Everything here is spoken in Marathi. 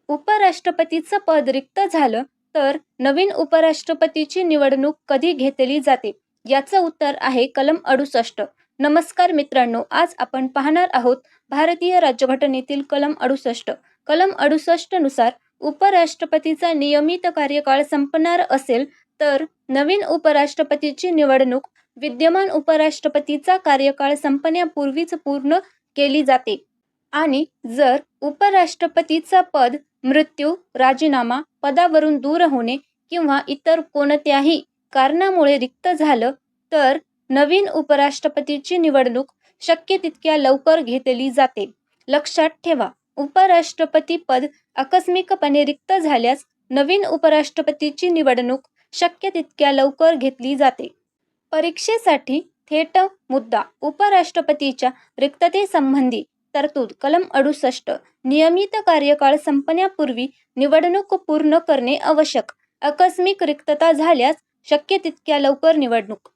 उपराष्ट्रपतीचं पद रिक्त झालं तर नवीन उपराष्ट्रपतीची निवडणूक कधी घेतली जाते? याचं उत्तर आहे कलम 68. नमस्कार मित्रांनो, आज आपण पाहणार आहोत भारतीय राज्यघटनेतील कलम 68. कलम 68 नुसार उपराष्ट्रपतीचा नियमित कार्यकाळ संपणार असेल तर नवीन उपराष्ट्रपतीची निवडणूक विद्यमान उपराष्ट्रपतीचा कार्यकाळ संपण्यापूर्वीच पूर्ण केली जाते. आणि जर उपराष्ट्रपतीचं पद मृत्यू, राजीनामा, पदावरून दूर होणे किंवा इतर कोणत्याही कारणामुळे रिक्त झालं तर नवीन उपराष्ट्रपतीची निवडणूक शक्य तितक्या लवकर घेतली जाते. लक्षात ठेवा, उपराष्ट्रपती पद आकस्मिकपणे रिक्त झाल्यास नवीन उपराष्ट्रपतीची निवडणूक शक्य तितक्या लवकर घेतली जाते. परीक्षेसाठी थेट मुद्दा. उपराष्ट्रपतीच्या रिक्ततेसंबंधी तरतूद. कलम 68. नियमित कार्यकाळ संपण्यापूर्वी निवडणूक पूर्ण करणे आवश्यक. आकस्मिक रिक्तता झाल्यास शक्य तितक्या लवकर निवडणूक